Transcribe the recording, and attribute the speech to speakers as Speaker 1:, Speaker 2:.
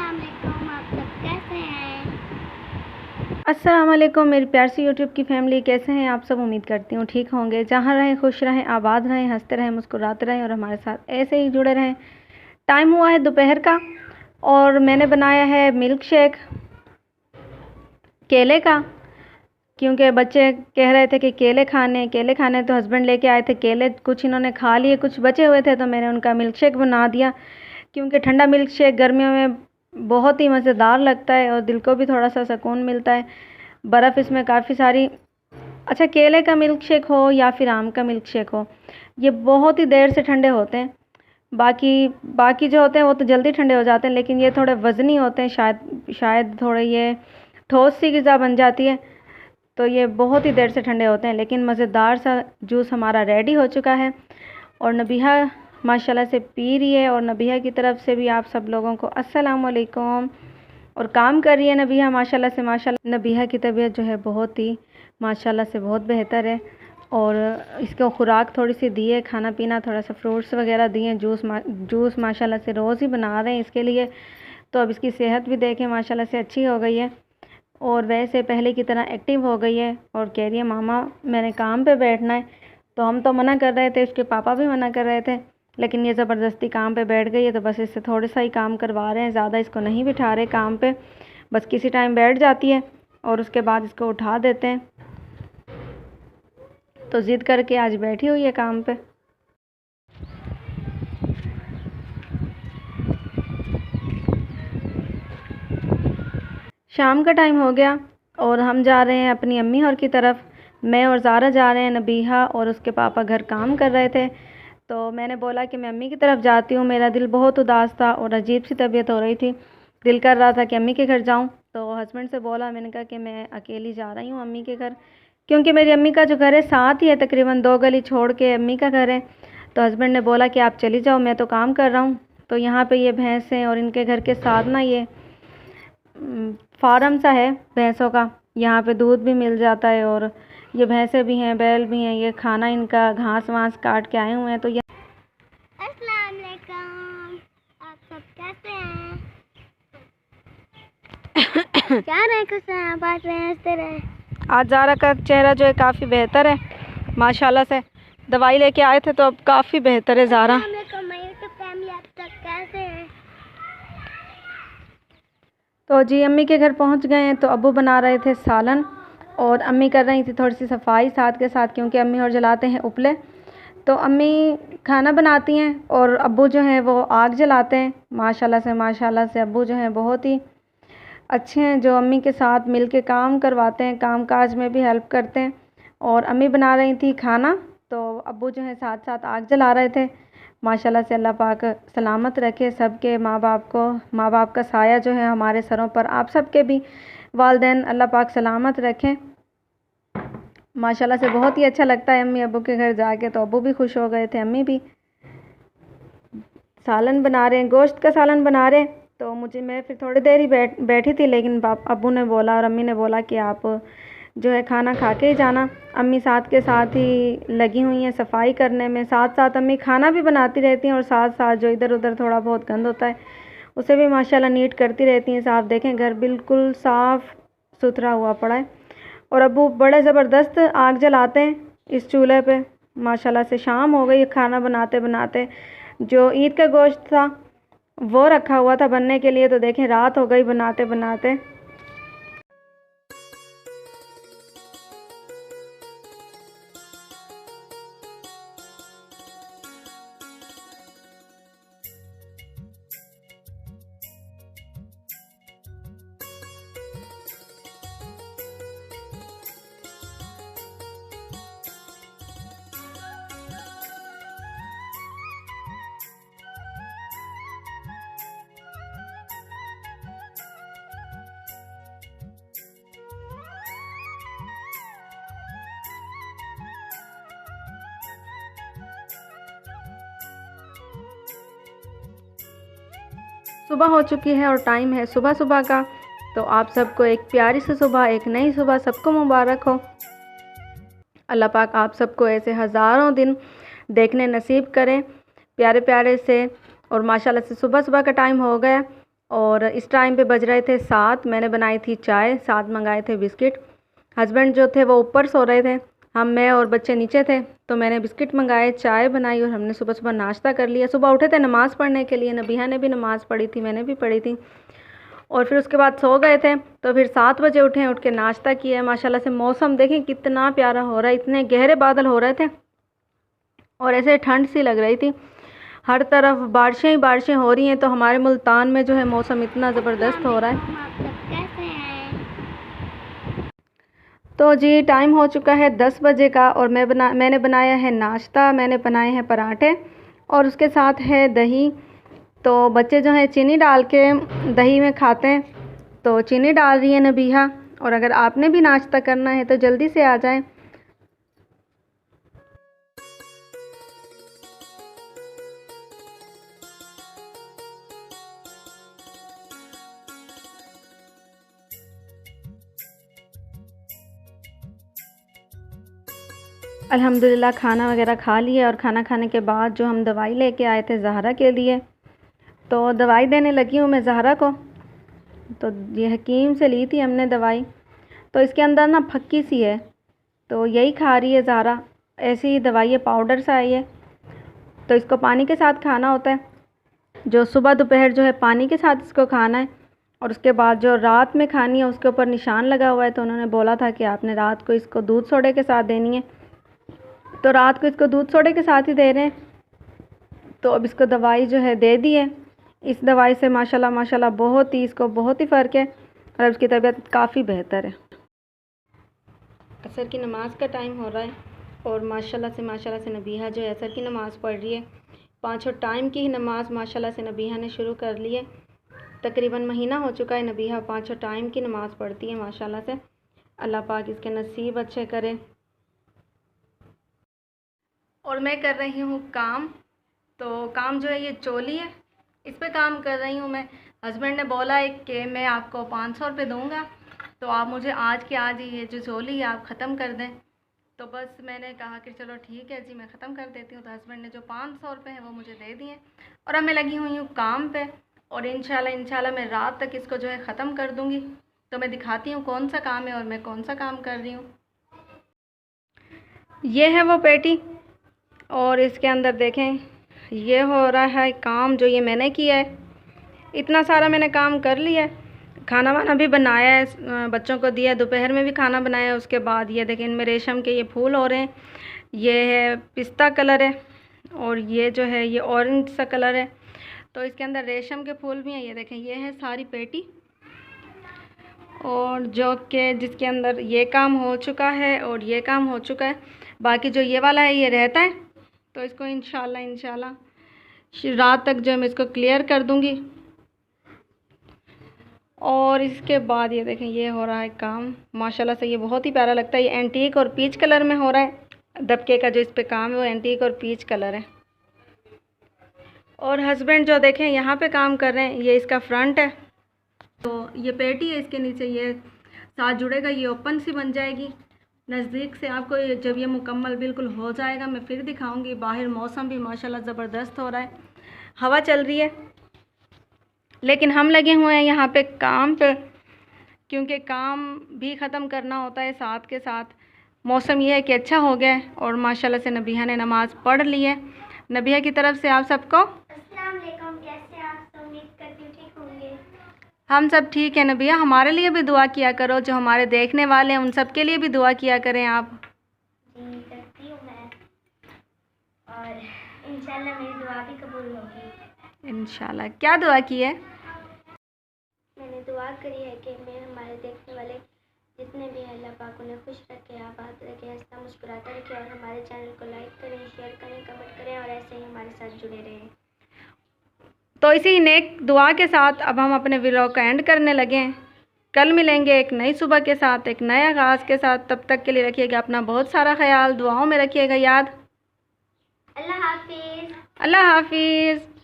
Speaker 1: अस्सलाम वालेकुम, आप सब कैसे हैं?
Speaker 2: अस्सलाम वालेकुम मेरी प्यार सी यूट्यूब की फैमिली, कैसे हैं आप सब। उम्मीद करती हूँ ठीक होंगे। जहाँ रहें खुश रहें, आबाद रहें, हंसते रहें, मुस्कुराते रहें और हमारे साथ ऐसे ही जुड़े रहें। टाइम हुआ है दोपहर का और मैंने बनाया है मिल्क शेक केले का, क्योंकि बच्चे कह रहे थे कि केले खाने तो हस्बैंड लेके आए थे केले। कुछ इन्होंने खा लिए, कुछ बचे हुए थे तो मैंने उनका मिल्क शेक बना दिया, क्योंकि ठंडा मिल्क शेक गर्मियों में बहुत ही मज़ेदार लगता है और दिल को भी थोड़ा सा सुकून मिलता है। बर्फ़ इसमें काफ़ी सारी। अच्छा, केले का मिल्क शेक हो या फिर आम का मिल्क शेक हो, ये बहुत ही देर से ठंडे होते हैं। बाकी बाकी जो होते हैं वो तो जल्दी ठंडे हो जाते हैं, लेकिन ये थोड़े वज़नी होते हैं। शायद थोड़े ये ठोस सी ग़िज़ा बन जाती है, तो ये बहुत ही देर से ठंडे होते हैं। लेकिन मज़ेदार सा जूस हमारा रेडी हो चुका है और नबीहा माशाल्लाह से पी रही है। और नबीहा की तरफ से भी आप सब लोगों को अस्सलाम वालेकुम। और काम कर रही है नबीहा माशाल्लाह से माशाल्लाह। नबीहा की तबीयत जो है बहुत ही माशाल्लाह से बहुत बेहतर है और इसको खुराक थोड़ी सी दी है, खाना पीना थोड़ा सा फ्रूट्स वगैरह दिए, जूस माशाल्लाह से रोज़ ही बना रहे हैं इसके लिए। तो अब इसकी सेहत भी देखें माशाल्लाह से अच्छी हो गई है और वैसे पहले की तरह एक्टिव हो गई है और कह रही है मामा मैंने काम पे बैठना है। तो हम तो मना कर रहे थे, इसके पापा भी मना कर रहे थे, लेकिन ये ज़बरदस्ती काम पे बैठ गई है। तो बस इससे थोड़ा सा ही काम करवा रहे हैं, ज़्यादा इसको नहीं बिठा रहे काम पे। बस किसी टाइम बैठ जाती है और उसके बाद इसको उठा देते हैं। तो ज़िद करके आज बैठी हुई है काम पे। शाम का टाइम हो गया और हम जा रहे हैं अपनी अम्मी और की तरफ। मैं और ज़ारा जा रहे हैं, नबीहा और उसके पापा घर काम कर रहे थे। तो मैंने बोला कि मैं अम्मी की तरफ जाती हूँ, मेरा दिल बहुत उदास था और अजीब सी तबीयत हो रही थी। दिल कर रहा था कि अम्मी के घर जाऊँ। तो हस्बैंड से बोला, मैंने कहा कि मैं अकेली जा रही हूँ अम्मी के घर, क्योंकि मेरी अम्मी का जो घर है साथ ही है, तकरीबन 2 गली छोड़ के अम्मी का घर है। तो हस्बैंड ने बोला कि आप चली जाओ, मैं तो काम कर रहा हूँ। तो यहाँ पे ये भैंस हैं और इनके घर के साथ ना ये फार्म सा है भैंसों का, यहाँ पे दूध भी मिल जाता है और ये भैंसें भी हैं, बैल भी हैं। ये खाना इनका घास वास काट के आए हुए हैं। तो ये
Speaker 1: अस्सलाम वालेकुम, आप सब कैसे हैं? क्या रहे कुछ बात रहे हंसते रहे।
Speaker 2: आज ज़ारा का चेहरा जो है काफ़ी बेहतर है माशाल्लाह से। दवाई लेके आए थे तो अब काफ़ी बेहतर है ज़ारा।
Speaker 1: अस्सलाम वालेकुम माय यूट्यूब फैमिली, आप सब कैसे हैं?
Speaker 2: तो जी अम्मी के घर पहुंच गए हैं। तो अब्बू बना रहे थे सालन और अम्मी कर रही थी थोड़ी सी सफाई साथ के साथ, क्योंकि अम्मी और जलाते हैं उपले। तो अम्मी खाना बनाती हैं और अब्बू जो हैं वो आग जलाते हैं। माशाल्लाह से अब्बू जो हैं बहुत ही अच्छे हैं, जो अम्मी के साथ मिल के काम करवाते हैं, काम काज में भी हेल्प करते हैं। और अम्मी बना रही थी खाना, तो अब्बू जो है साथ साथ आग जला रहे थे। माशाल्लाह से अल्लाह पाक सलामत रखे सबके माँ बाप को। माँ बाप का साया जो है हमारे सरों पर, आप सबके भी वालिदैन अल्लाह पाक सलामत रखें। माशाल्लाह से बहुत ही अच्छा लगता है अम्मी अब्बू के घर जाके। तो अब्बू भी खुश हो गए थे, अम्मी भी। सालन बना रहे हैं, गोश्त का सालन बना रहे हैं। तो मैं फिर थोड़ी देर ही बैठी थी, लेकिन अब्बू ने बोला और अम्मी ने बोला कि आप जो है खाना खा के ही जाना। अम्मी साथ के साथ ही लगी हुई हैं सफाई करने में, साथ साथ अम्मी खाना भी बनाती रहती हैं और साथ साथ जो इधर उधर थोड़ा बहुत गंद होता है उसे भी माशाल्लाह नीट करती रहती हैं, साफ़। देखें घर बिल्कुल साफ़ सुथरा हुआ पड़ा है। और अब्बू बड़े ज़बरदस्त आग जलाते हैं इस चूल्हे पे। माशाल्लाह से शाम हो गई खाना बनाते बनाते। जो ईद का गोश्त था वो रखा हुआ था बनने के लिए, तो देखें रात हो गई बनाते बनाते। सुबह हो चुकी है और टाइम है सुबह सुबह का। तो आप सबको एक प्यारी सी सुबह, एक नई सुबह सबको मुबारक हो। अल्लाह पाक आप सबको ऐसे हज़ारों दिन देखने नसीब करें प्यारे प्यारे से। और माशाल्लाह से सुबह सुबह का टाइम हो गया और इस टाइम पे बज रहे थे 7। मैंने बनाई थी चाय, साथ मंगाए थे बिस्किट। हस्बैंड जो थे वो ऊपर सो रहे थे, मैं और बच्चे नीचे थे, तो मैंने बिस्किट मंगाए, चाय बनाई और हमने सुबह सुबह नाश्ता कर लिया। सुबह उठे थे नमाज़ पढ़ने के लिए, नबीहा ने भी नमाज़ पढ़ी थी, मैंने भी पढ़ी थी, और फिर उसके बाद सो गए थे। तो फिर 7 बजे उठे, उठ के नाश्ता किया। माशाल्लाह से मौसम देखें कितना प्यारा हो रहा है, इतने गहरे बादल हो रहे थे और ऐसे ठंड सी लग रही थी, हर तरफ बारिशें ही बारिशें हो रही हैं। तो हमारे मुल्तान में जो है मौसम इतना ज़बरदस्त हो रहा है।
Speaker 1: आप सब कैसे हैं?
Speaker 2: तो जी टाइम हो चुका है 10 बजे का और मैंने बनाया है नाश्ता। मैंने बनाए हैं पराठे और उसके साथ है दही। तो बच्चे जो हैं चीनी डाल के दही में खाते हैं, तो चीनी डाल रही है नबीहा। और अगर आपने भी नाश्ता करना है तो जल्दी से आ जाएं। अल्हम्दुलिल्लाह खाना वगैरह खा लिए और खाना खाने के बाद जो हम दवाई लेके आए थे ज़हरा के लिए, तो दवाई देने लगी हूँ मैं ज़हरा को। तो ये हकीम से ली थी हमने दवाई, तो इसके अंदर ना फक्की सी है, तो यही खा रही है ज़हरा। ऐसी ही दवाई है, पाउडर सा है ये, तो इसको पानी के साथ खाना होता है। जो सुबह दोपहर जो है पानी के साथ इसको खाना है, और उसके बाद जो रात में खानी है उसके ऊपर निशान लगा हुआ है। तो उन्होंने बोला था कि आपने रात को इसको दूध सोडे के साथ देनी है, तो रात को इसको दूध सोडे के साथ ही दे रहे हैं। तो अब इसको दवाई जो है दे दी है। इस दवाई से माशाल्लाह माशाल्लाह इसको बहुत ही फ़र्क है और अब इसकी तबीयत काफ़ी बेहतर है। असर की नमाज़ का टाइम हो रहा है और माशाल्लाह से नबीहा जो है असर की नमाज़ पढ़ रही है। 5 टाइम की ही नमाज़ माशाल्लाह से नबीहा ने शुरू कर ली है। तकरीबन महीना हो चुका है नबीहा 5 टाइम की नमाज़ पढ़ती है माशाल्लाह से। अल्लाह पाक इसके नसीब अच्छे करे। और मैं कर रही हूँ काम, तो काम जो है ये चोली है, इस पे काम कर रही हूँ मैं। हस्बैंड ने बोला है कि मैं आपको 500 रुपये दूँगा, तो आप मुझे आज के आज ही ये जो चोली है आप ख़त्म कर दें। तो बस मैंने कहा कि चलो ठीक है जी, मैं ख़त्म कर देती हूँ। तो हस्बैंड ने जो 500 रुपये हैं वो मुझे दे दिए और अब मैं लगी हुई हूँ काम पे, और इंशाल्लाह मैं रात तक इसको जो है ख़त्म कर दूँगी। तो मैं दिखाती हूँ कौन सा काम है और मैं कौन सा काम कर रही हूँ। ये है वो पेटी, और इसके अंदर देखें ये हो रहा है काम जो ये मैंने किया है। इतना सारा मैंने काम कर लिया है। खाना वाना भी बनाया है, बच्चों को दिया, दोपहर में भी खाना बनाया है। उसके बाद ये देखें इनमें रेशम के ये फूल हो रहे हैं। ये है पिस्ता कलर है और ये जो है ये ऑरेंज सा कलर है, तो इसके अंदर रेशम के फूल भी हैं। ये देखें ये है सारी पेटी, और जो कि जिसके अंदर ये काम हो चुका है और ये काम हो चुका है। बाकी जो ये वाला है ये रहता है, तो इसको इंशाल्लाह रात तक जो है मैं इसको क्लियर कर दूंगी। और इसके बाद ये देखें ये हो रहा है काम माशाल्लाह से, ये बहुत ही प्यारा लगता है। ये एंटीक और पीच कलर में हो रहा है। दबके का जो इस पे काम है वो एंटीक और पीच कलर है। और हस्बैंड जो देखें यहाँ पे काम कर रहे हैं, ये इसका फ्रंट है। तो ये पेटी है, इसके नीचे ये साथ जुड़ेगा, ये ओपन सी बन जाएगी। नज़दीक से आपको जब ये मुकम्मल बिल्कुल हो जाएगा मैं फिर दिखाऊंगी। बाहर मौसम भी माशाल्लाह ज़बरदस्त हो रहा है, हवा चल रही है, लेकिन हम लगे हुए हैं यहाँ पे काम पे, क्योंकि काम भी ख़त्म करना होता है साथ के साथ। मौसम ये है कि अच्छा हो गया है और माशाल्लाह से नबीहा ने नमाज़ पढ़ ली है। नबीहा की तरफ से आप सबको
Speaker 1: अस्सलाम वालेकुम, कैसे आप? तो उम्मीद करती हूँ ठीक होंगे।
Speaker 2: हम सब ठीक है नबीहा। हमारे लिए भी दुआ किया करो, जो हमारे देखने वाले हैं उन सब के लिए भी दुआ किया करें आप।
Speaker 1: जी करती हूँ मैं, और इंशाल्लाह मेरी दुआ भी कबूल होगी।
Speaker 2: इंशाल्लाह। क्या दुआ की है?
Speaker 1: मैंने दुआ करी है कि मैं हमारे देखने वाले जितने भी हैं अल्लाह पाक उन्हें खुश रखे, आबाद रखे, हंसता मुस्कुराता रखे, और हमारे चैनल को लाइक करें, शेयर करें, कमेंट करें, और ऐसे ही हमारे साथ जुड़े रहें।
Speaker 2: तो इसी नेक दुआ के साथ अब हम अपने व्लॉग का एंड करने लगे हैं। कल मिलेंगे एक नई सुबह के साथ, एक नए आगाज़ के साथ। तब तक के लिए रखिएगा अपना बहुत सारा ख्याल, दुआओं में रखिएगा याद।
Speaker 1: अल्लाह हाफिज़।
Speaker 2: अल्लाह हाफिज़।